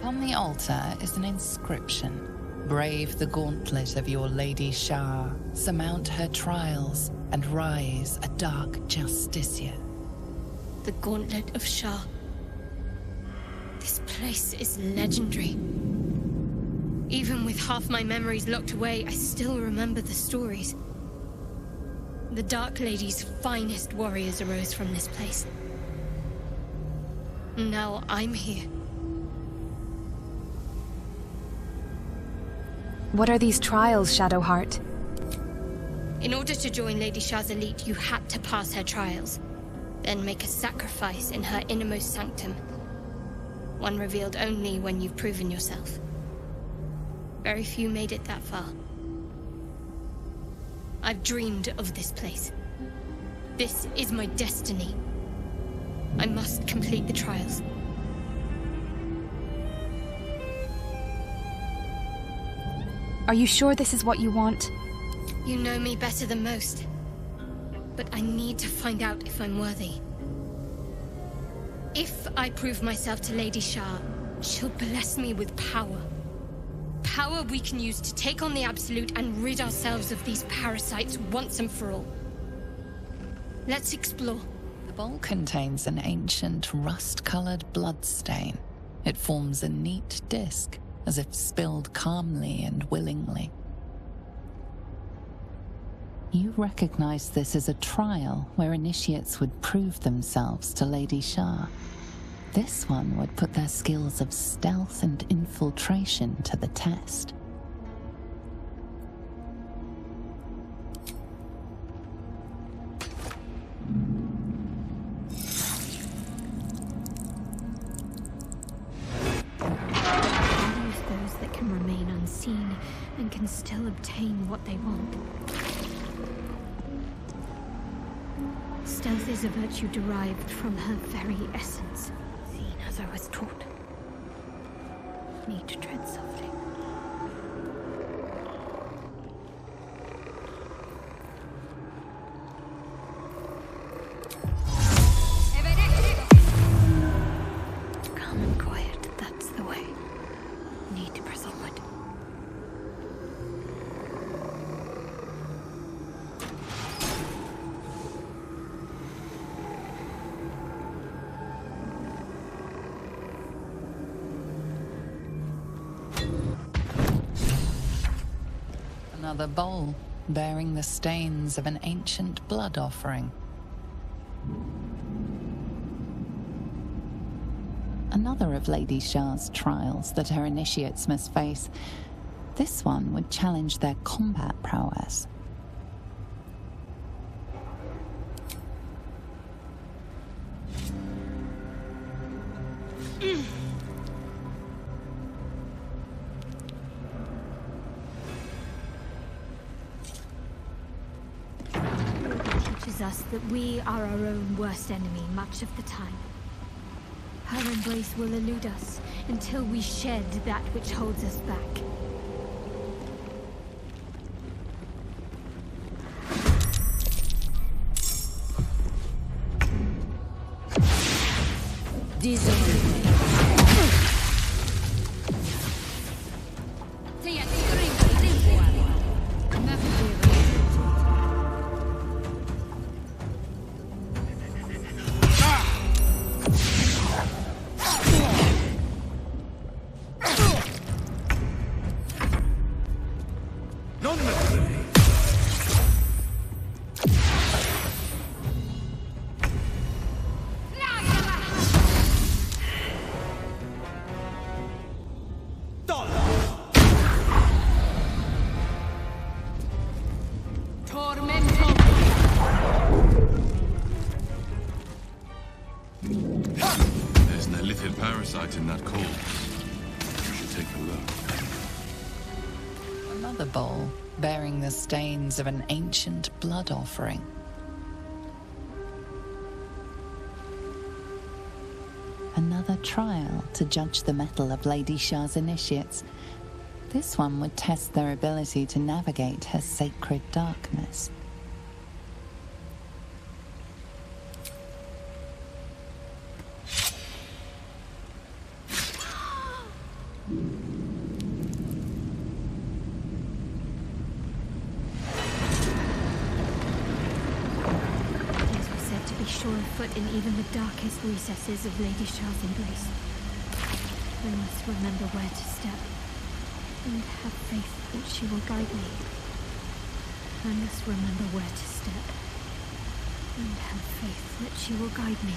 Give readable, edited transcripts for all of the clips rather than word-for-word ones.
On the altar is an inscription. Brave the gauntlet of your Lady Shar, surmount her trials, and rise a dark justiciar. The Gauntlet of Shar. This place is legendary. Even with half my memories locked away, I still remember the stories. The Dark Lady's finest warriors arose from this place. Now I'm here. What are these trials, Shadowheart? In order to join Lady Shar's elite, you had to pass her trials. Then make a sacrifice in her innermost sanctum. One revealed only when you've proven yourself. Very few made it that far. I've dreamed of this place. This is my destiny. I must complete the trials. Are you sure this is what you want? You know me better than most. But I need to find out if I'm worthy. If I prove myself to Lady Shar, she'll bless me with power. Power we can use to take on the Absolute and rid ourselves of these parasites once and for all. Let's explore. The bowl contains an ancient rust-colored bloodstain. It forms a neat disc, as if spilled calmly and willingly. You recognize this as a trial where initiates would prove themselves to Lady Shar. This one would put their skills of stealth and infiltration to the test. Those that can remain unseen and can still obtain what they want. Stealth is a virtue derived from her very essence, seen as I was taught. Need to tread softly. Calm and quiet, that's the way. Need to press onward. Another bowl, bearing the stains of an ancient blood offering. Another of Lady Shar's trials that her initiates must face. This one would challenge their combat prowess. Teaches us that we are our own worst enemy much of the time. Her embrace will elude us until we shed that which holds us back. There's an illithid parasite in that corpse. You should take a look. Another bowl, bearing the stains of an ancient blood offering. Another trial to judge the mettle of Lady Shar's initiates. This one would test their ability to navigate her sacred darkness. foot in even the darkest recesses of Lady Shar's embrace. I must remember where to step, and have faith that she will guide me. I must remember where to step, and have faith that she will guide me.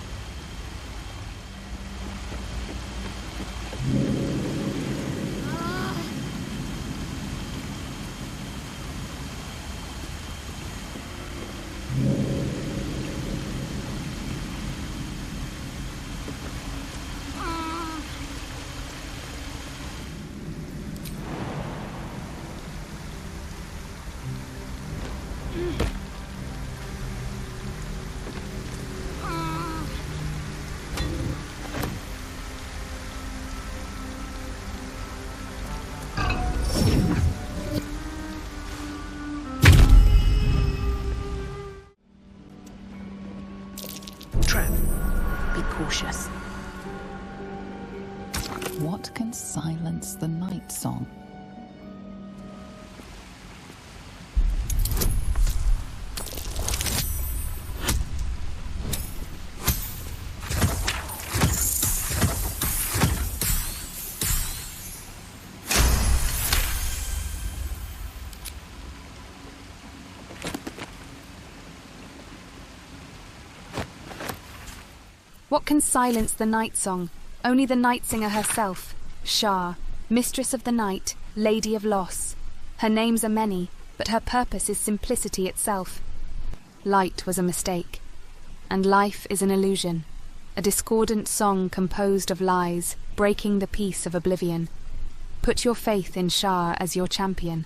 Cautious. What can silence the night song? What can silence the night song? Only the night singer herself, Shar, mistress of the night, lady of loss. Her names are many, but her purpose is simplicity itself. Light was a mistake, and life is an illusion, a discordant song composed of lies, breaking the peace of oblivion. Put your faith in Shar as your champion.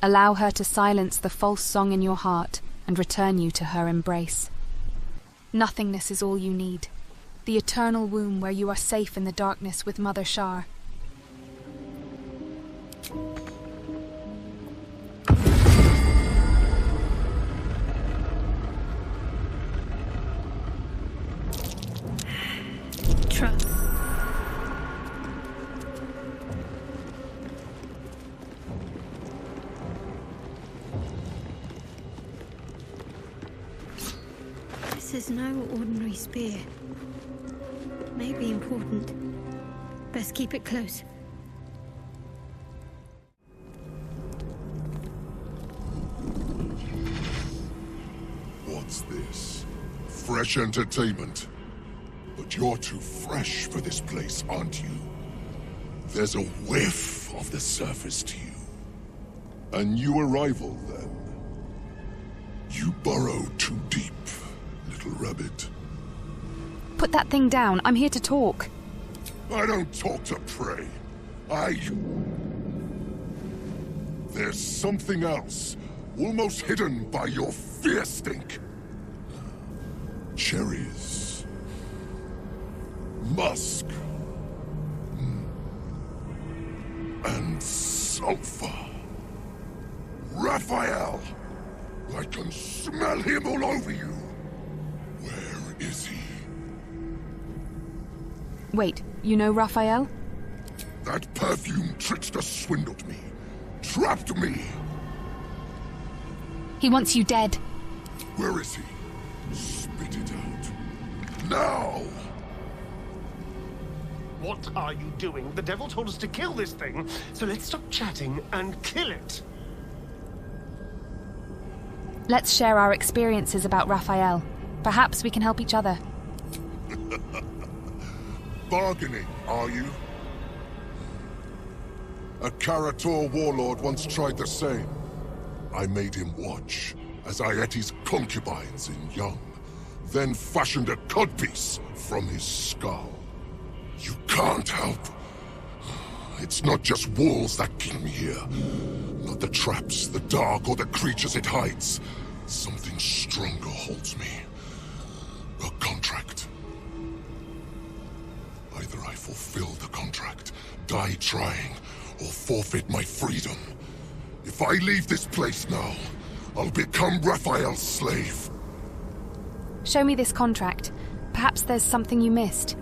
Allow her to silence the false song in your heart and return you to her embrace. Nothingness is all you need. The eternal womb where you are safe in the darkness with Mother Shar. Trust. This is no ordinary spear. May be important. Best keep it close. What's this? Fresh entertainment? But you're too fresh for this place, aren't you? There's a whiff of the surface to you. A new arrival, then. You burrow too deep, little rabbit. Put that thing down. I'm here to talk. I don't talk to prey. There's something else, almost hidden by your fear stink. Cherries. Musk. And sulfur. Raphael! I can smell him all over you. Where is he? Wait, you know Raphael? That perfume trickster swindled me. Trapped me. He wants you dead. Where is he? Spit it out. Now! What are you doing? The devil told us to kill this thing, so let's stop chatting and kill it. Let's share our experiences about Raphael. Perhaps we can help each other. Bargaining, are you? A Karator warlord once tried the same. I made him watch as I ate his concubines in young, then fashioned a codpiece from his skull. You can't help. It's not just walls that keep me here. Not the traps, the dark, or the creatures it hides. Something stronger holds me. A contract. Either I fulfill the contract, die trying, or forfeit my freedom. If I leave this place now, I'll become Raphael's slave. Show me this contract. Perhaps there's something you missed.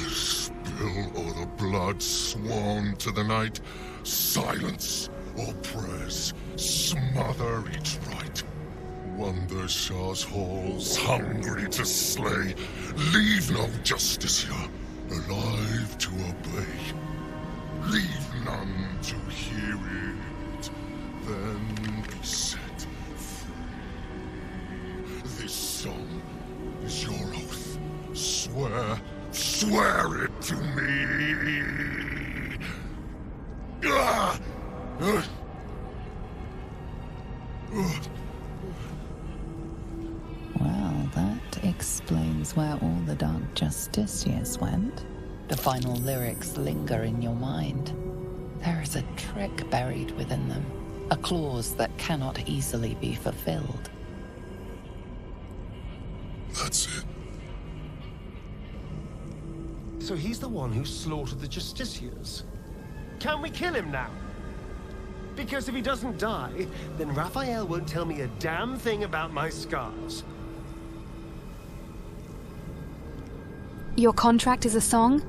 Spill or the blood sworn to the night. Silence or prayers. Smother each right. wander Shar's halls, hungry to slay. Leave no justice here, alive to obey. Leave none to hear it, then be set free. This song is your oath. Swear it to me. Ah! Well, that explains where all the Dark Justiciars went. The final lyrics linger in your mind. There is a trick buried within them, a clause that cannot easily be fulfilled. That's it. So he's the one who slaughtered the Justiciars. Can we kill him now? Because if he doesn't die, then Raphael won't tell me a damn thing about my scars. Your contract is a song?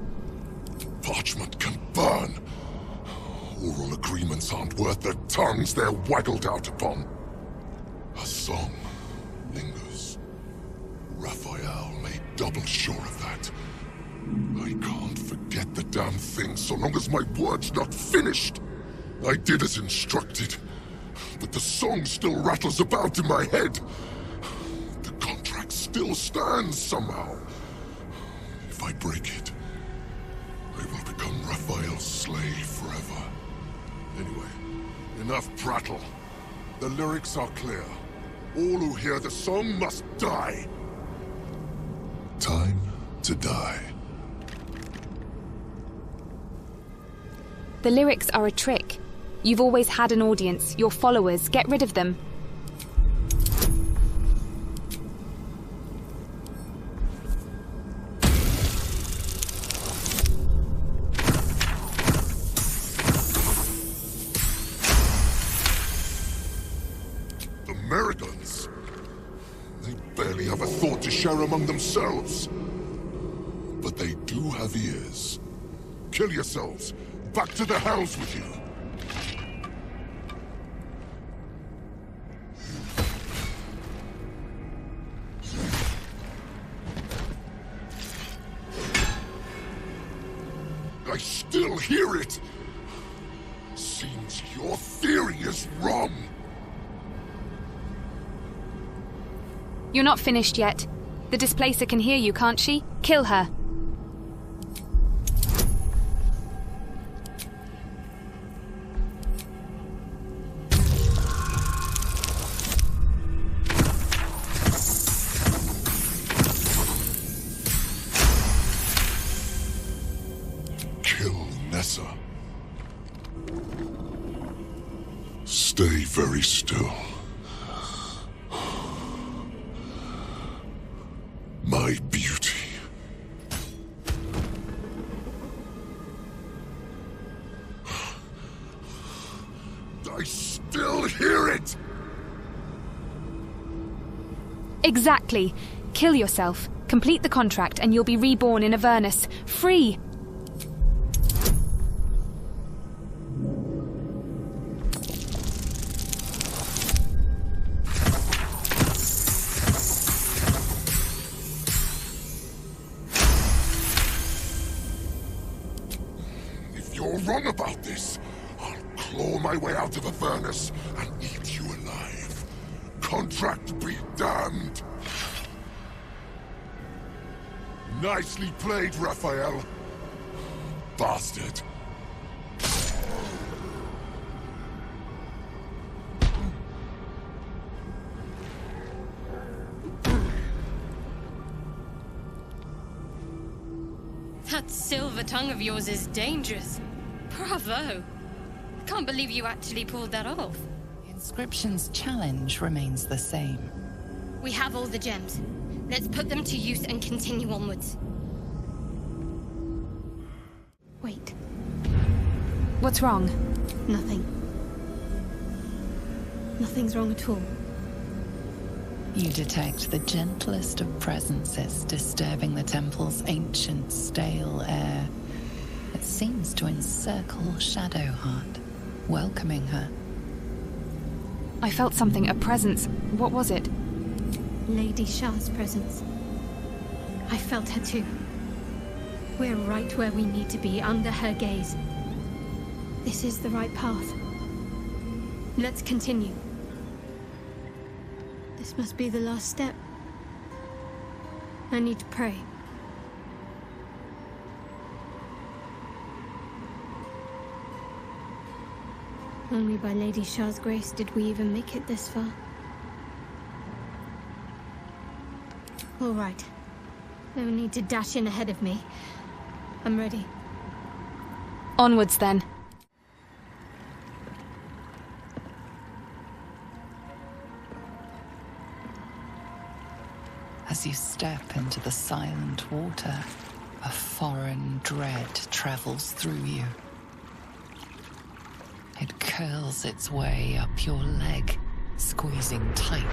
Parchment can burn. Oral agreements aren't worth the tongues they're waggled out upon. A song lingers. Raphael made double sure of that. I can't forget the damn thing so long as my word's not finished. I did as instructed, but the song still rattles about in my head. The contract still stands somehow. If I break it, I will become Raphael's slave forever. Anyway, enough prattle. The lyrics are clear. All who hear the song must die. Time to die. The lyrics are a trick. You've always had an audience, your followers. Get rid of them. Americans? They barely have a thought to share among themselves. But they do have ears. Kill yourselves. Back to the hells with you. I still hear it. Seems your theory is wrong. You're not finished yet. The Displacer can hear you, can't she? Kill her. Kill Nessa. Stay very still. My beauty. I still hear it! Exactly. Kill yourself. Complete the contract and you'll be reborn in Avernus. Free! Wrong about this. I'll claw my way out of Avernus and eat you alive. Contract be damned. Nicely played, Raphael. Bastard. That silver tongue of yours is dangerous. Bravo! I can't believe you actually pulled that off. The inscription's challenge remains the same. We have all the gems. Let's put them to use and continue onwards. Wait. What's wrong? Nothing. Nothing's wrong at all. You detect the gentlest of presences disturbing the temple's ancient, stale air. It seems to encircle Shadowheart, welcoming her. I felt something, a presence. What was it? Lady Shar's presence. I felt her too. We're right where we need to be, under her gaze. This is the right path. Let's continue. This must be the last step. I need to pray. Only by Lady Shar's grace did we even make it this far. All right. No need to dash in ahead of me. I'm ready. Onwards, then. As you step into the silent water, a foreign dread travels through you. It curls its way up your leg, squeezing tight.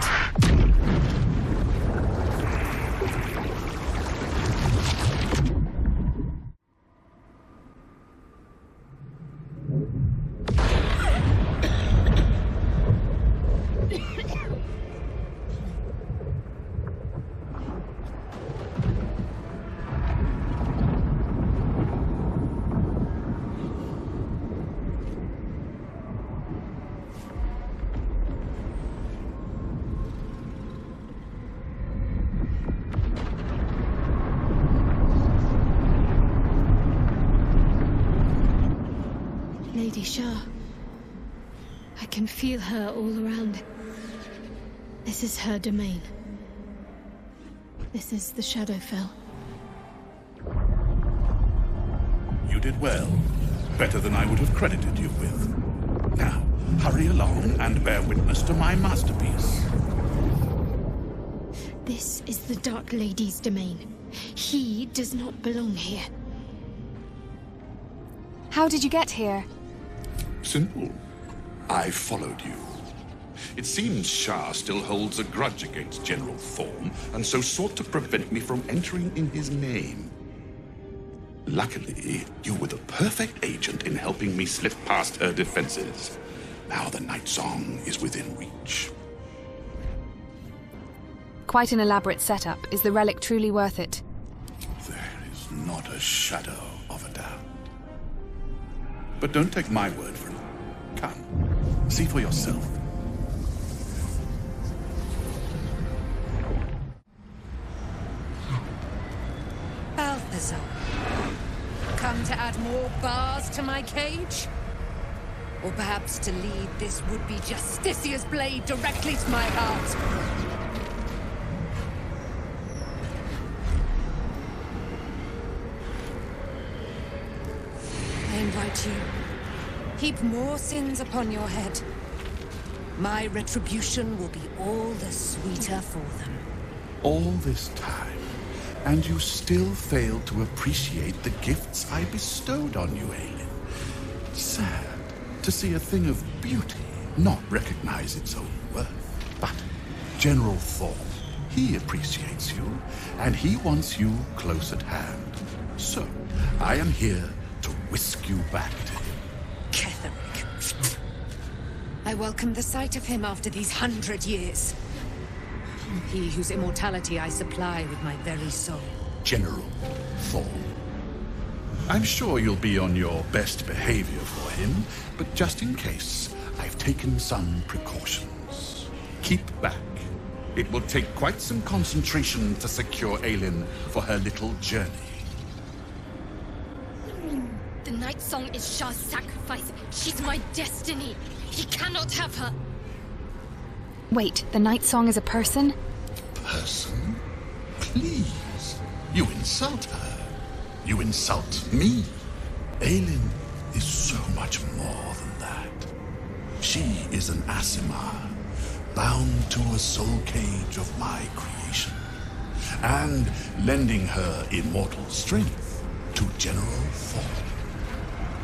Lady Shar. I can feel her all around. This is her domain. This is the Shadowfell. You did well. Better than I would have credited you with. Now, hurry along and bear witness to my masterpiece. This is the Dark Lady's domain. He does not belong here. How did you get here? Simple. I followed you. It seems Shar still holds a grudge against General Thorm, and so sought to prevent me from entering in his name. Luckily, you were the perfect agent in helping me slip past her defenses. Now the Night Song is within reach. Quite an elaborate setup. Is the relic truly worth it? There is not a shadow of a doubt. But don't take my word for it. Come, see for yourself. Balthazar, come to add more bars to my cage? Or perhaps to lead this would-be Justicia's blade directly to my heart? I invite you. Heap more sins upon your head. My retribution will be all the sweeter for them. All this time, and you still fail to appreciate the gifts I bestowed on you, Aelin. Sad to see a thing of beauty not recognize its own worth. But General Thorm, he appreciates you, and he wants you close at hand. So, I am here to whisk you back to him. Ketherick. I welcome the sight of him after these 100 years. He whose immortality I supply with my very soul. General Thorm. I'm sure you'll be on your best behavior for him, but just in case, I've taken some precautions. Keep back. It will take quite some concentration to secure Aelin for her little journey. The Night Song is Shar's sacrifice. She's my destiny. He cannot have her. Wait, the Night Song is a person? Person? Please. You insult her. You insult me. Aelin is so much more than that. She is an Aasimar, bound to a soul cage of my creation, and lending her immortal strength to General Thorm.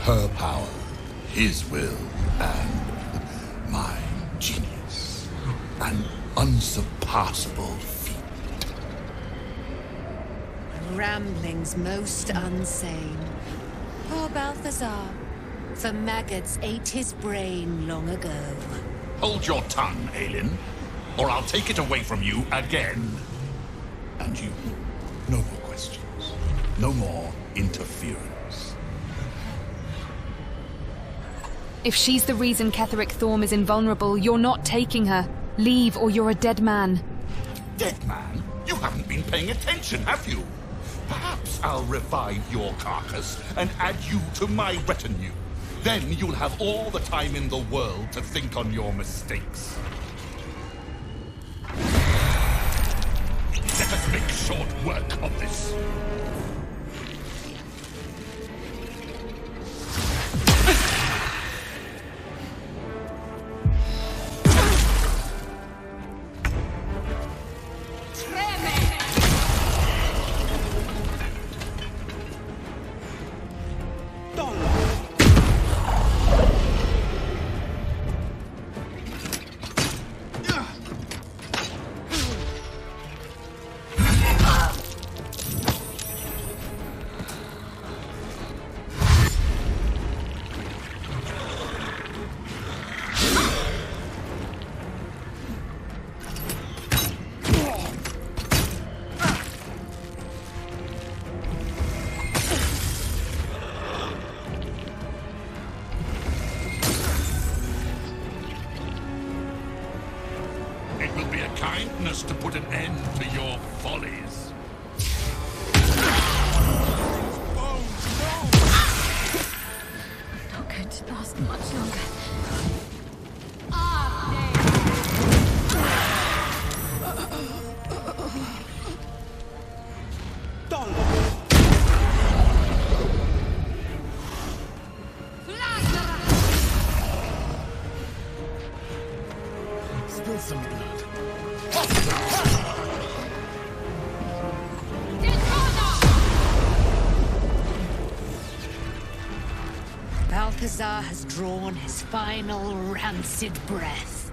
Her power, his will, and my genius. An unsurpassable feat. Ramblings most unsane. Poor Balthazar, for maggots ate his brain long ago. Hold your tongue, Aelin, or I'll take it away from you again. And you, no more questions. No more interference. If she's the reason Ketheric Thorm is invulnerable, you're not taking her. Leave, or you're a dead man. Dead man? You haven't been paying attention, have you? Perhaps I'll revive your carcass and add you to my retinue. Then you'll have all the time in the world to think on your mistakes. Let us make short work of this. To put an end to your follies. Not going to last much longer. Spill some blood. Balthazar has drawn his final rancid breath.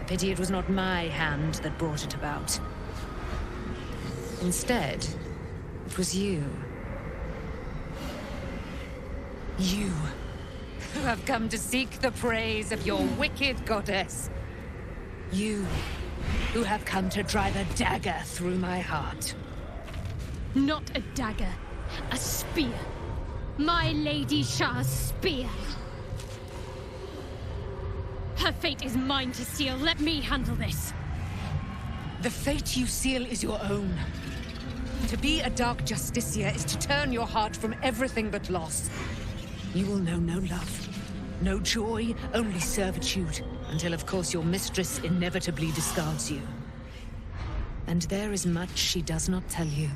A pity it was not my hand that brought it about. Instead, it was you. You, who have come to seek the praise of your wicked goddess. You, who have come to drive a dagger through my heart. Not a dagger. A spear. My Lady Shar's spear. Her fate is mine to seal. Let me handle this. The fate you seal is your own. To be a Dark Justiciar is to turn your heart from everything but loss. You will know no love, no joy, only servitude, until of course your mistress inevitably discards you. And there is much she does not tell you.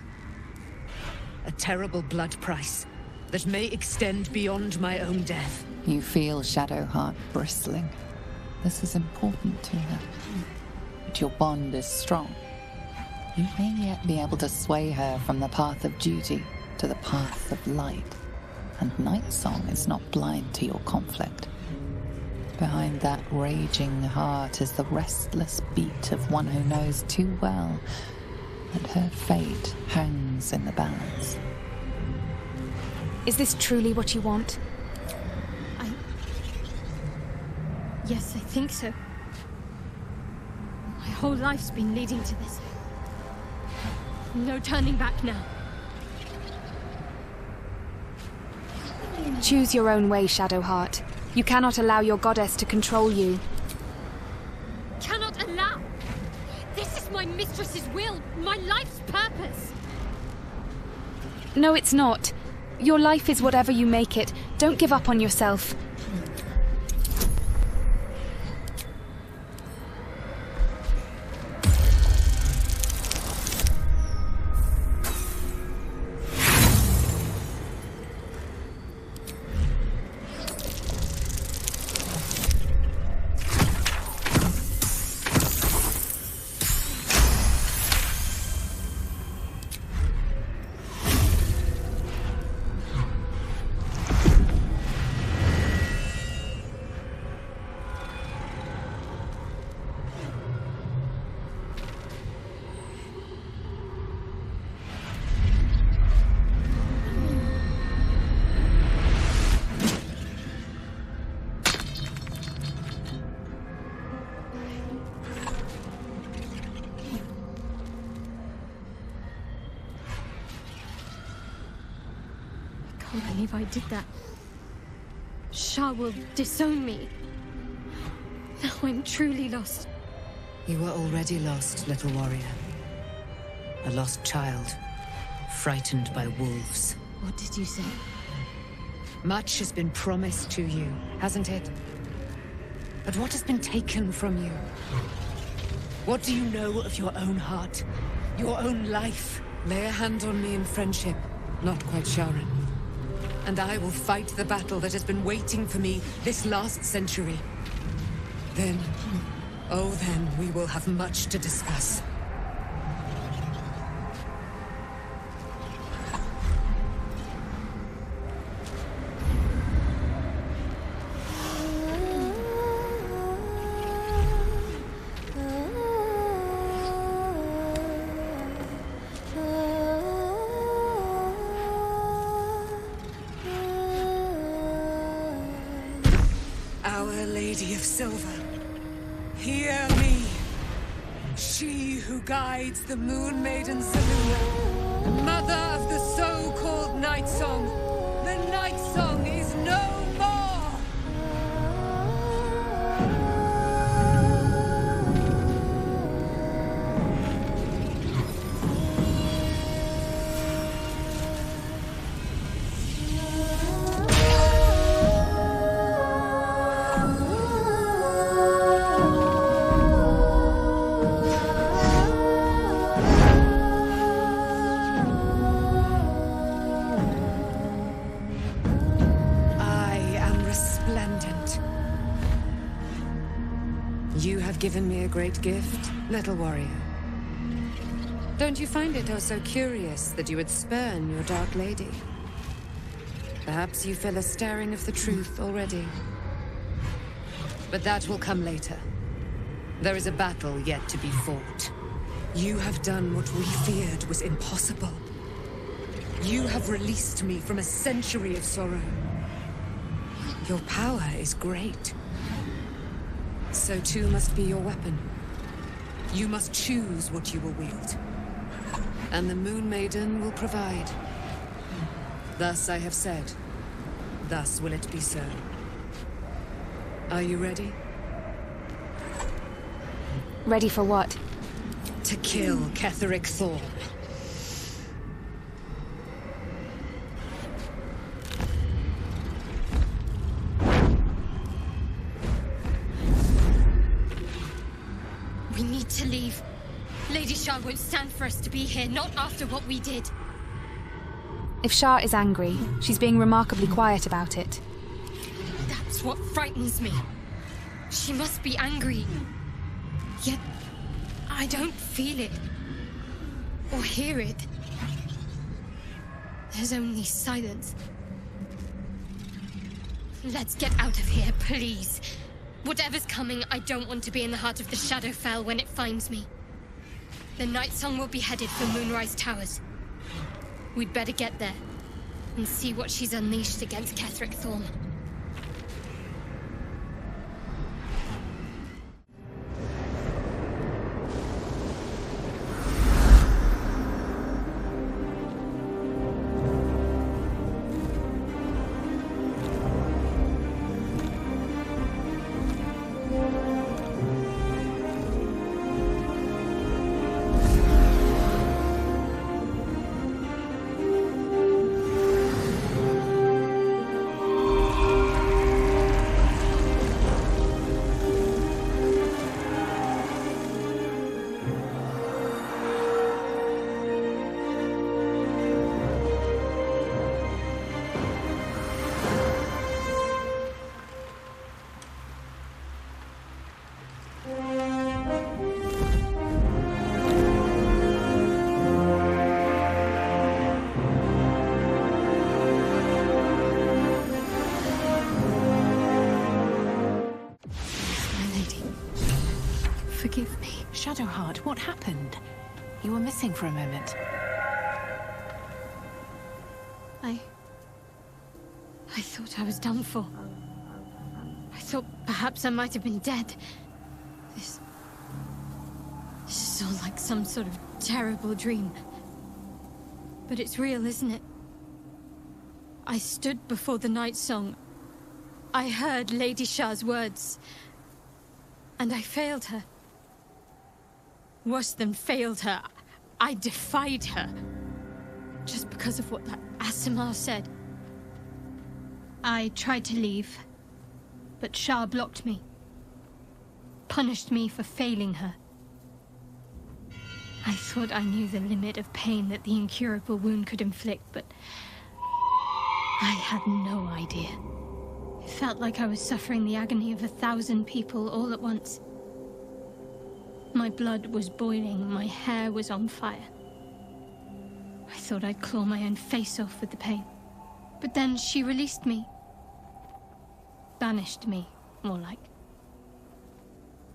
A terrible blood price that may extend beyond my own death. You feel Shadowheart bristling. This is important to her. But your bond is strong. You may yet be able to sway her from the path of duty to the path of light. And Nightsong is not blind to your conflict. Behind that raging heart is the restless beat of one who knows too well that her fate hangs in the balance. Is this truly what you want? Yes, I think so. My whole life's been leading to this. No turning back now. Choose your own way, Shadowheart. You cannot allow your goddess to control you. Cannot allow? This is my mistress's will, my life's purpose. No, it's not. Your life is whatever you make it. Don't give up on yourself. can't believe I did that. Shar will disown me. Now I'm truly lost. You were already lost, little warrior. A lost child, frightened by wolves. What did you say? Much has been promised to you, hasn't it? But what has been taken from you? What do you know of your own heart? Your own life? Lay a hand on me in friendship, not quite Sharon. And I will fight the battle that has been waiting for me this last century. Then, oh then, we will have much to discuss. Our Lady of Silver, hear me. She who guides the Moon Maiden Selûne, mother of the so-called Night Song. The Night Song is no more! You have given me a great gift, little warrior. Don't you find it oh so curious that you would spurn your dark lady? Perhaps you feel a stirring of the truth already. But that will come later. There is a battle yet to be fought. You have done what we feared was impossible. You have released me from a century of sorrow. Your power is great. So too must be your weapon. You must choose what you will wield. And the Moon Maiden will provide. Thus I have said. Thus will it be so. Are you ready? Ready for what? To kill Ketheric Thorm. We need to leave. Lady Shar won't stand for us to be here, not after what we did. If Shar is angry, she's being remarkably quiet about it. That's what frightens me. She must be angry. Yet, I don't feel it. Or hear it. There's only silence. Let's get out of here, please. Whatever's coming, I don't want to be in the heart of the Shadowfell when it finds me. The Night Song will be headed for Moonrise Towers. We'd better get there and see what she's unleashed against Ketheric Thorm. Forgive me. Shadowheart, what happened? You were missing for a moment. I thought I was done for. I thought perhaps I might have been dead. This is all like some sort of terrible dream. But it's real, isn't it? I stood before the night song, I heard Lady Shar's words, and I failed her. Worse than failed her, I defied her. Just because of what that Asimar said. I tried to leave, but Shar blocked me. Punished me for failing her. I thought I knew the limit of pain that the incurable wound could inflict, but I had no idea. It felt like I was suffering the agony of 1,000 people all at once. My blood was boiling, my hair was on fire. I thought I'd claw my own face off with the pain. But then she released me. Banished me, more like.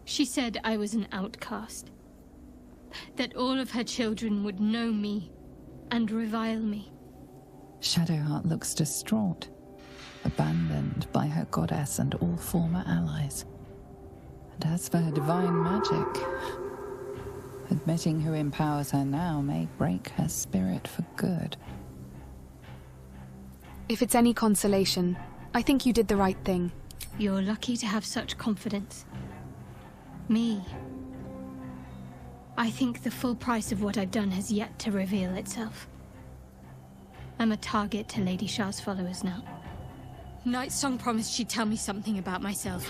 She said I was an outcast. That all of her children would know me and revile me. Shadowheart looks distraught, abandoned by her goddess and all former allies. And as for her divine magic, admitting who empowers her now may break her spirit for good. If it's any consolation, I think you did the right thing. You're lucky to have such confidence. Me. I think the full price of what I've done has yet to reveal itself. I'm a target to Lady Shar's followers now. Nightsong promised she'd tell me something about myself.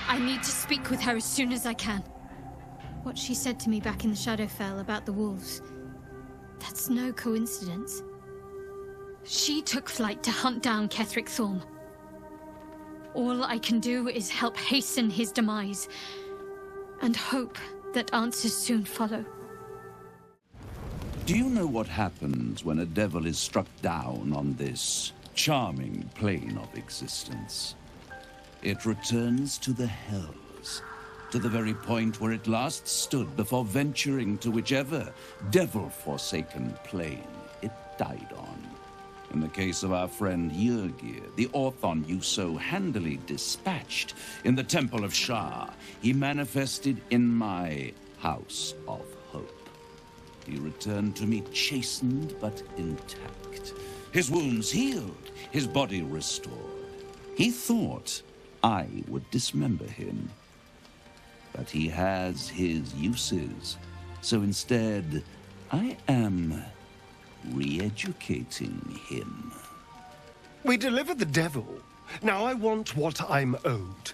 I need to speak with her as soon as I can. What she said to me back in the Shadowfell about the wolves, that's no coincidence. She took flight to hunt down Ketheric Thorm. All I can do is help hasten his demise, and hope that answers soon follow. Do you know what happens when a devil is struck down on this charming plane of existence? It returns to the hells, to the very point where it last stood before venturing to whichever devil-forsaken plane it died on. In the case of our friend Yrgir, the Orthon you so handily dispatched in the Temple of Shar, he manifested in my House of Hope. He returned to me chastened but intact, his wounds healed, his body restored. He thought I would dismember him, but he has his uses, so instead I am re-educating him. We delivered the devil. Now I want what I'm owed.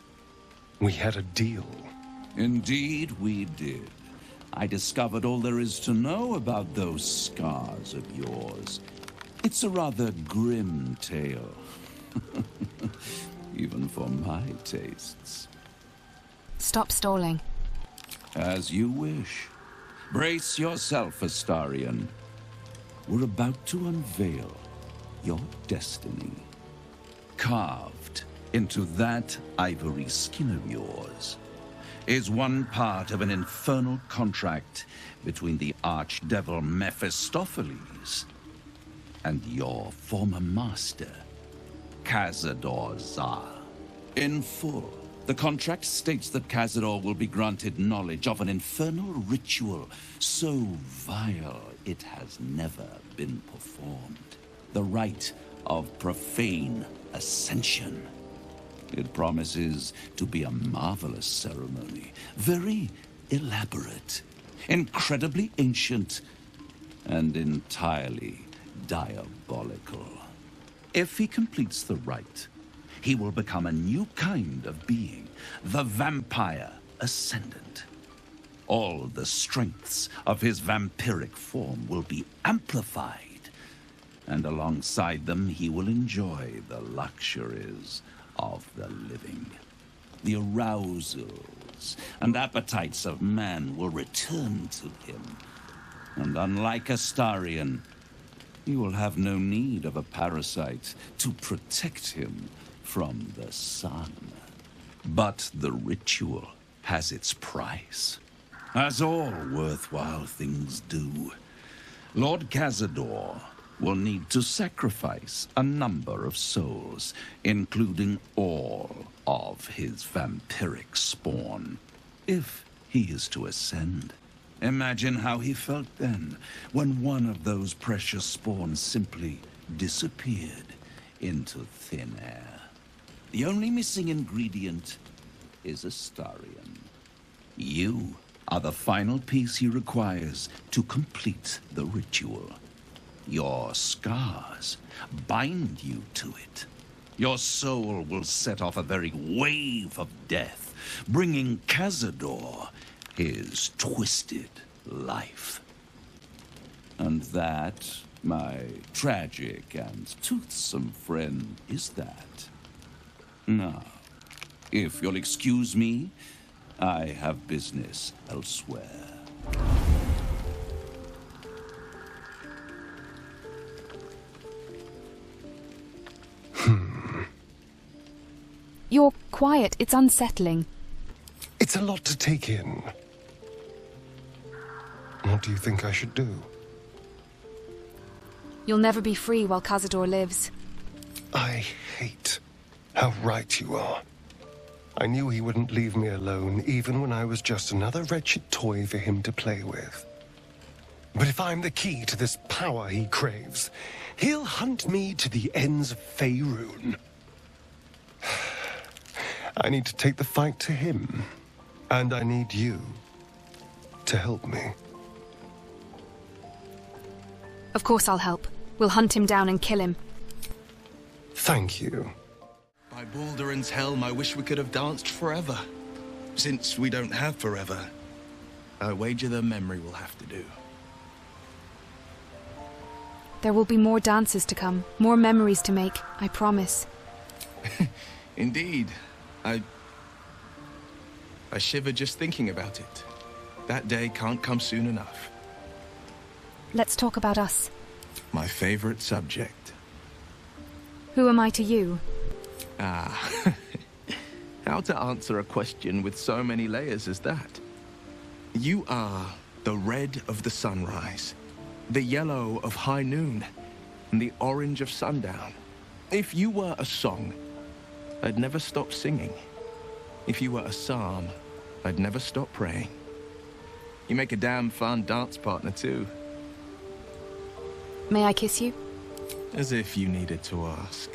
We had a deal. Indeed we did. I discovered all there is to know about those scars of yours. It's a rather grim tale. Even for my tastes. Stop stalling. As you wish. Brace yourself, Astarion. We're about to unveil your destiny. Carved into that ivory skin of yours is one part of an infernal contract between the archdevil Mephistopheles and your former master, Cazador Zar. In full, the contract states that Cazador will be granted knowledge of an infernal ritual so vile it has never been performed. The rite of profane ascension. It promises to be a marvelous ceremony, very elaborate, incredibly ancient, and entirely diabolical. If he completes the rite, he will become a new kind of being, the Vampire Ascendant. All the strengths of his vampiric form will be amplified, and alongside them he will enjoy the luxuries of the living. The arousals and appetites of man will return to him, and unlike Astarion, he will have no need of a parasite to protect him from the sun. But the ritual has its price, as all worthwhile things do. Lord Cazador will need to sacrifice a number of souls, including all of his vampiric spawn, if he is to ascend. Imagine how he felt then, when one of those precious spawns simply disappeared into thin air. The only missing ingredient is Astarion. You are the final piece he requires to complete the ritual. Your scars bind you to it. Your soul will set off a very wave of death, bringing Cazador his twisted life. And that, my tragic and toothsome friend, is that. Now, if you'll excuse me, I have business elsewhere. You're quiet. It's unsettling. It's a lot to take in. What do you think I should do? You'll never be free while Cazador lives. I hate how right you are. I knew he wouldn't leave me alone, even when I was just another wretched toy for him to play with. But if I'm the key to this power he craves, he'll hunt me to the ends of Faerun. I need to take the fight to him, and I need you to help me. Of course I'll help. We'll hunt him down and kill him. Thank you. By Baldurin's helm, I wish we could have danced forever. Since we don't have forever, I wager the memory will have to do. There will be more dances to come, more memories to make, I promise. Indeed. I shiver just thinking about it. That day can't come soon enough. Let's talk about us. My favorite subject. Who am I to you? Ah. How to answer a question with so many layers as that? You are the red of the sunrise, the yellow of high noon, and the orange of sundown. If you were a song, I'd never stop singing. If you were a psalm, I'd never stop praying. You make a damn fun dance partner, too. May I kiss you? As if you needed to ask.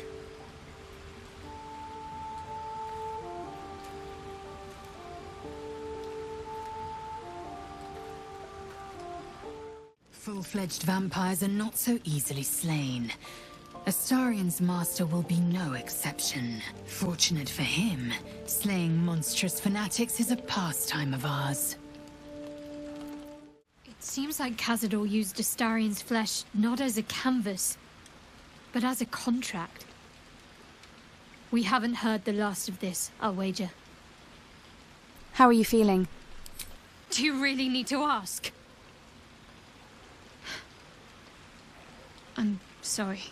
Full-fledged vampires are not so easily slain. Astarion's master will be no exception. Fortunate for him, slaying monstrous fanatics is a pastime of ours. It seems like Cazador used Astarion's flesh not as a canvas, but as a contract. We haven't heard the last of this, I'll wager. How are you feeling? Do you really need to ask? I'm sorry.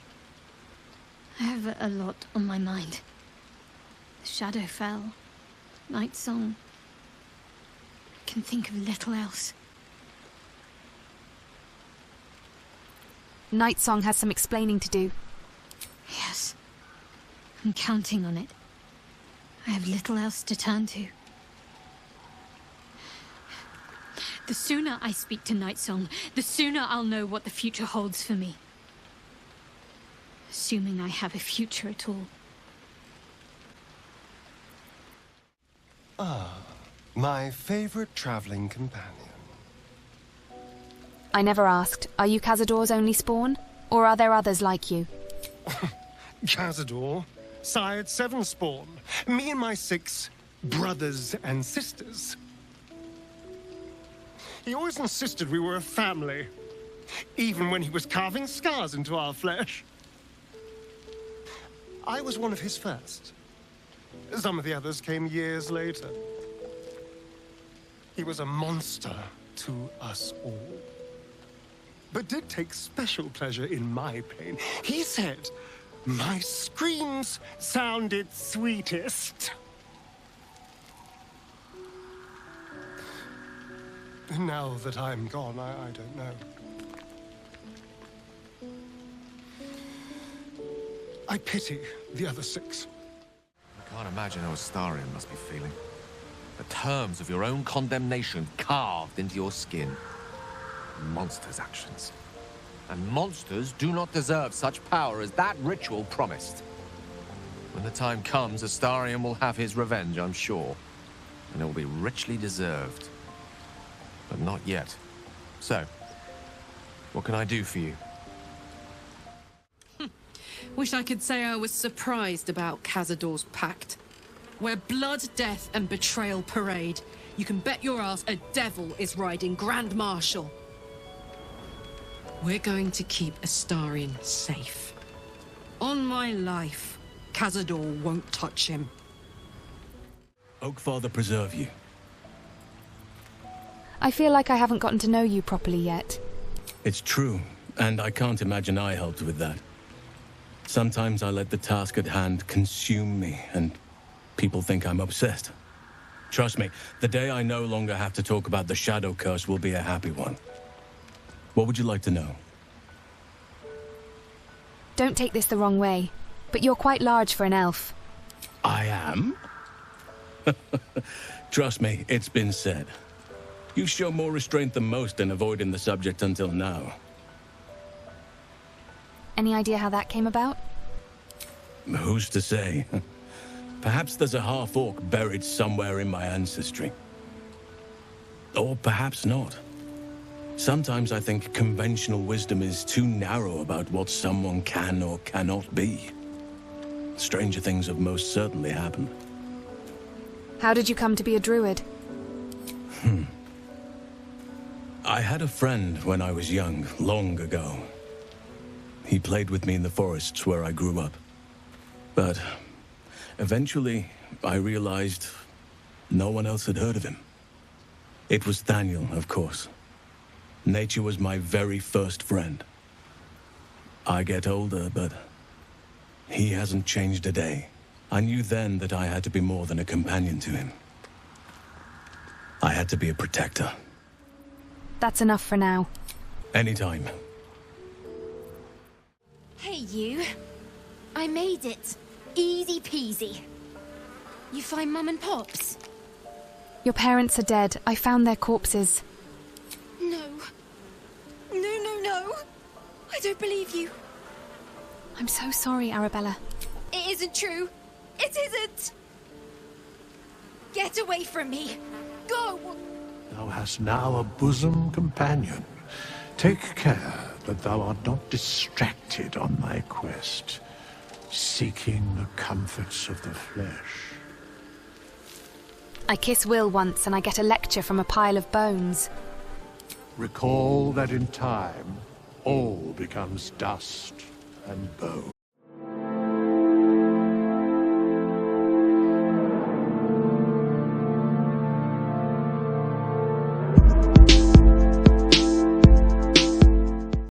I have a lot on my mind. The shadow fell. Night song. I can think of little else. Night Song has some explaining to do. Yes. I'm counting on it. I have little else to turn to. The sooner I speak to Night Song, the sooner I'll know what the future holds for me. Assuming I have a future at all. Ah, my favorite traveling companion. I never asked, are you Cazador's only spawn? Or are there others like you? Cazador, sired 7 spawn. Me and my 6 brothers and sisters. He always insisted we were a family, even when he was carving scars into our flesh. I was one of his first. Some of the others came years later. He was a monster to us all, but did take special pleasure in my pain. He said my screams sounded sweetest. Now that I'm gone, I don't know. I pity the other 6. I can't imagine how Astarion must be feeling. The terms of your own condemnation carved into your skin. Monster's actions. And monsters do not deserve such power as that ritual promised. When the time comes, Astarion will have his revenge, I'm sure. And it will be richly deserved. But not yet. So, what can I do for you? Wish I could say I was surprised about Cazador's pact. Where blood, death, and betrayal parade, you can bet your ass a devil is riding Grand Marshal. We're going to keep Astarion safe. On my life, Cazador won't touch him. Oakfather preserve you. I feel like I haven't gotten to know you properly yet. It's true, and I can't imagine I helped with that. Sometimes I let the task at hand consume me, and people think I'm obsessed. Trust me, the day I no longer have to talk about the Shadow Curse will be a happy one. What would you like to know? Don't take this the wrong way, but you're quite large for an elf. I am? Trust me, it's been said. You show more restraint than most in avoiding the subject until now. Any idea how that came about? Who's to say? Perhaps there's a half-orc buried somewhere in my ancestry. Or perhaps not. Sometimes I think conventional wisdom is too narrow about what someone can or cannot be. Stranger things have most certainly happened. How did you come to be a druid? I had a friend when I was young, long ago. He played with me in the forests where I grew up. But eventually, I realized no one else had heard of him. It was Daniel, of course. Nature was my very first friend. I get older, but he hasn't changed a day. I knew then that I had to be more than a companion to him. I had to be a protector. That's enough for now. Anytime. Hey, you. I made it. Easy peasy. You find Mum and Pops? Your parents are dead. I found their corpses. No. No. I don't believe you. I'm so sorry, Arabella. It isn't true. It isn't! Get away from me! Go! Thou hast now a bosom companion. Take care that thou art not distracted on thy quest, seeking the comforts of the flesh. I kiss Will once and I get a lecture from a pile of bones. Recall that in time, all becomes dust and bone.